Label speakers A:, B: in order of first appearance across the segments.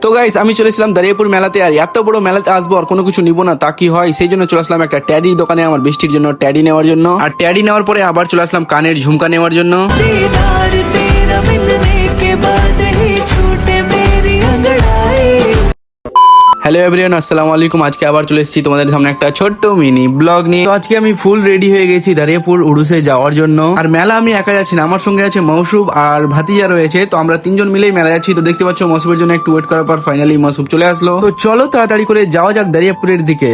A: তো গাইস আমি চলেছিলাম দাঁড়িয়াপুর মেলাতে, আর এত বড় মেলাতে আসবো আর কোনো কিছু নিবো না তা কি হয়, সেই জন্য চলে আসলাম একটা ট্যাডির দোকানে আমার বৃষ্টির জন্য ট্যাডি নেওয়ার জন্য। আর ট্যাডি নেওয়ার পরে আবার চলে আসলাম কানের ঝুমকা নেওয়ার জন্য।
B: दीदार तेरा मिलने के बाद ही छूटे मेरी अंगड़ाई।
A: হ্যালো এভরিওয়ান, আসসালামু আলাইকুম। আজকে আবার চলে এসেছি তোমাদের সামনে একটা ছোট্ট মিনি ব্লগ নিয়ে। তো আজকে আমি ফুল রেডি হয়ে গেছি দাঁড়িয়াপুর উড়ুসে যাওয়ার জন্য। আর মেলা আমি একা যাচ্ছি না, আমার সঙ্গে আছে মৌসুব আর ভাতিজা রয়েছে। তো আমরা তিনজন মিলেই মেলা যাচ্ছি। তো দেখতে পাচ্ছ মৌসুবের জন্য একটু ওয়েট করার পর ফাইনালি মৌসুব চলে আসলো। তো চলো তাড়াতাড়ি করে যাওয়া যাক দাঁড়িয়াপুরের দিকে।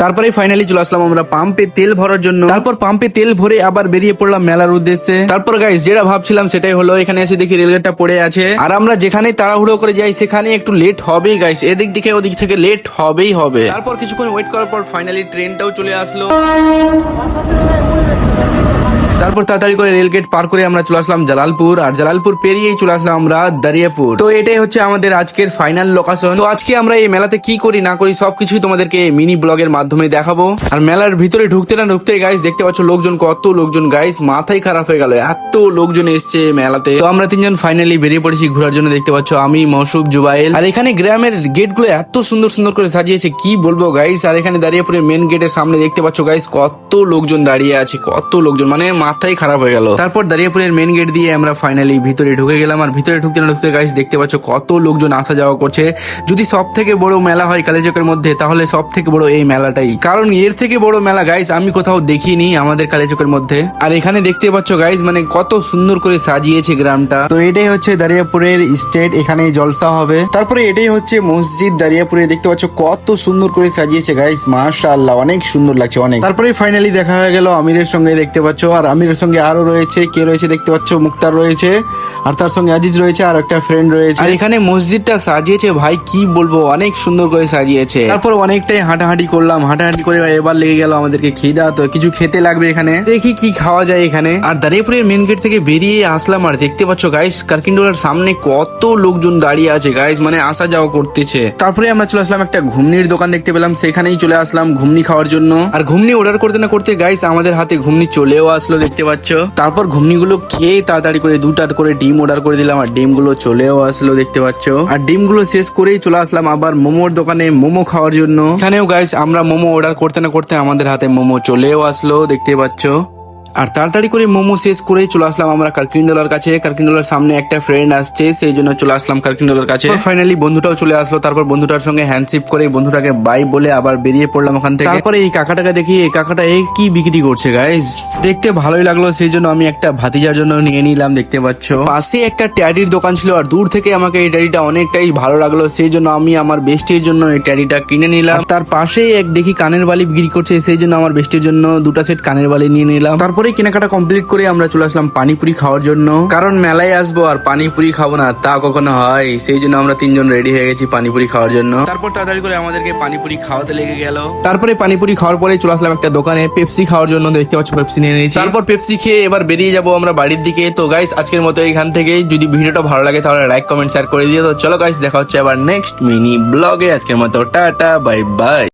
A: তারপরে ফাইনালি চলে আসলাম আমরা পাম্পে তেল ভরার জন্য। তারপর পাম্পে তেল ভরে আবার বেরিয়ে পড়লাম মেলার উদ্দেশ্যে। তারপর গাইস যেটা ভাবছিলাম সেটাই হলো, এখানে এসে দেখি রেলগেটটা পড়ে আছে। আর আমরা যেখানে তাড়াহুড়ো করে যাই সেখানে একটু লেট হবেই গাইস, এদিক দিকে ওদিক থেকে লেট হবেই হবে। তারপর কিছুক্ষণ ওয়েট করার পর ফাইনালি ট্রেনটাও চলে আসলো। তারপর তাড়াতাড়ি করে রেলগেট পার করে আমরা চলে আসলাম জালালপুর, আর জালালপুর পেরিয়েই চলে আসলাম আমরা দাঁড়িয়াপুর। তো এটাই হচ্ছে আমাদের আজকের ফাইনাল লোকেশন। তো আজকে আমরা এই মেলাতে কি করি না করি সবকিছুই তোমাদেরকে মিনি ব্লগের মাধ্যমে দেখাবো। আর মেলার ভিতরে ঢুকতে না ঢুকতে গাইস দেখতে পাচ্ছ লোকজন, কত লোকজন গাইস, মাথায় খারাপ হয়ে গেল, এত লোকজন এসছে মেলাতে। তো আমরা তিনজন ফাইনালি বেরিয়ে পড়েছি ঘোরার জন্য। দেখতে পাচ্ছ আমি, মৌসুফ, জুবাইল। আর এখানে গ্রামের গেট গুলো এত সুন্দর সুন্দর করে সাজিয়েছে কি বলবো গাইস। আর এখানে দাঁড়িয়াপুরের মেন গেটের সামনে দেখতে পাচ্ছ গাইস কত লোকজন দাঁড়িয়ে আছে, কত লোকজন, মানে মাথায় খারাপ হয়ে গেল। তারপর দাঁড়িয়াপুরের মেন গেট দিয়ে আমরা ফাইনালি ভিতরে ঢুকে গেলাম। আর ভিতরে ঢুকতে না ঢুকতে গাইস দেখতে পাচ্ছ কত লোকজন আসা যাওয়া করছে। যদি সব থেকে বড় মেলা হয় কালিচকের মধ্যে, তাহলে সব থেকে বড় এই মেলাটাই, কারণ এর থেকে বড় মেলা গাইস আমি কোথাও দেখিনি আমাদের কালিচকের মধ্যে। আর এখানে দেখতে পাচ্ছ গাইস মানে কত সুন্দর করে সাজিয়েছে গ্রামটা। তো এটাই হচ্ছে দাঁড়িয়াপুরের স্টেট, এখানে জলসা হবে। তারপরে এটাই হচ্ছে মসজিদ দাঁড়িয়াপুরে, দেখতে পাচ্ছ কত সুন্দর করে সাজিয়েছে গাইস, মাশাআল্লাহ অনেক সুন্দর লাগছে অনেক। তারপরে ফাইনালি দেখা হয়ে গেল আমিরের সঙ্গে, দেখতে পাচ্ছ। আর আমিরের সঙ্গে আরো রয়েছে, কে রয়েছে দেখতে পাচ্ছ, মুক্তার রয়েছে, আর তার সঙ্গে আজিজ রয়েছে, আর একটা ফ্রেন্ড রয়েছে। আর এখানে মসজিদটা সাজিয়েছে ভাই কি বলবো, অনেক সুন্দর করে সাজিয়েছে। তারপর অনেকটাই হাঁটাহাঁটি করলাম, হাঁটাহাঁটি করে এবার লেগে গেল আমাদেরকে খিদা। তো কিছু খেতে লাগবে এখানে, দেখি কি খাওয়া যায় এখানে। আর দাঁড়িয়াপুরের মেন গেট থেকে বেরিয়ে আসলাম, আর দেখতে পাচ্ছ গাইস কার্কিন্ডোলার সামনে কত লোকজন দাঁড়িয়ে আছে গাইস, মানে আসা যাওয়া করতেছে। তারপরে আমরা চলে আসলাম একটা ঘুমনির দোকান দেখতে পেলাম, সেখানেই চলে আসলাম ঘুমনি খাওয়ার জন্য। আর ঘুমনি অর্ডার করতে না করতে গাইস আমাদের হাতে ঘুমনি চলেও আসলো দেখতে পাচ্ছ। তারপর ঘুমনিগুলো খেয়ে তাড়াতাড়ি করে দুটা করে ডিম অর্ডার করে দিলাম, আর ডিমগুলো চলেও আসলো দেখতে পাচ্ছ। আর ডিমগুলো শেষ করেই চলে আসলাম আবার মোমোর দোকানে মোমো খাওয়ার জন্য। এখানেও গাইস আমরা মোমো অর্ডার করতে না করতে আমাদের হাতে মোমো চলেও আসলো দেখতে পাচ্ছ। আর তাড়াতাড়ি করে মোমো শেষ করেই চলে আসলাম আমরা কার্কিন্ডোলার কাছে। কার্কিন্ডোলার সামনে একটা ফ্রেন্ড আসছে, সেই জন্য চলে আসলাম কার্কিন্ডোলার কাছে। ফাইনালি বন্ধুটাও চলে আসলো। তারপর বন্ধুটার সঙ্গে হ্যান্ডশিপ করে বন্ধুটাকে বাই বলে আবার বেরিয়ে পড়লাম ওখান থেকে। তারপরে এই কাকাটাকে দেখি, এই কাকাটা এই কি বিক্রি করছে গাইস, দেখতে ভালোই লাগলো, সেই জন্য আমি একটা ভাতিজার জন্য নিয়ে নিলাম দেখতে পাচ্ছ। পাশে একটা ট্যাডির দোকান ছিল, আর দূর থেকে আমাকে এই ট্যাডিটা অনেকটাই ভালো লাগলো, সেই জন্য আমি আমার বেস্টির জন্য এই ট্যাডিটা কিনে নিলাম। তার পাশেই এক দেখি কানের বালি বিক্রি করছে, সেই জন্য আমার বেস্টির জন্য দুটা সেট কানের বালি নিয়ে নিলাম। তারপরে কেনাকাটা কমপ্লিট করে আমরা চলে আসলাম পানিপুরি খাওয়ার জন্য, কারণ মেলায় আসবো আর পানিপুরি খাবো না তা কখনো হয়, সেই জন্য আমরা তিনজন রেডি হয়ে গেছি পানিপুরি খাওয়ার জন্য। তারপর তাড়াতাড়ি করে আমাদেরকে পানিপুরি খাওয়াতে লেগে গেল। তারপরে পানিপুরি খাওয়ার পরে চলে আসলাম একটা দোকানে পেপসি খাওয়ার জন্য, দেখতে পাচ্ছ পেপসি নিয়ে নিয়েছি। তারপর পেপসি খেয়ে এবার বেরিয়ে যাবো আমরা বাড়ির দিকে। তো গাইস আজকের মতো এখান থেকে, যদি ভিডিওটা ভালো লাগে তাহলে লাইক কমেন্ট শেয়ার করে দিও। তো চলো গাইস দেখা হচ্ছে আবার নেক্সট মিনি ব্লগে, আজকের মতো টাটা বাই বাই।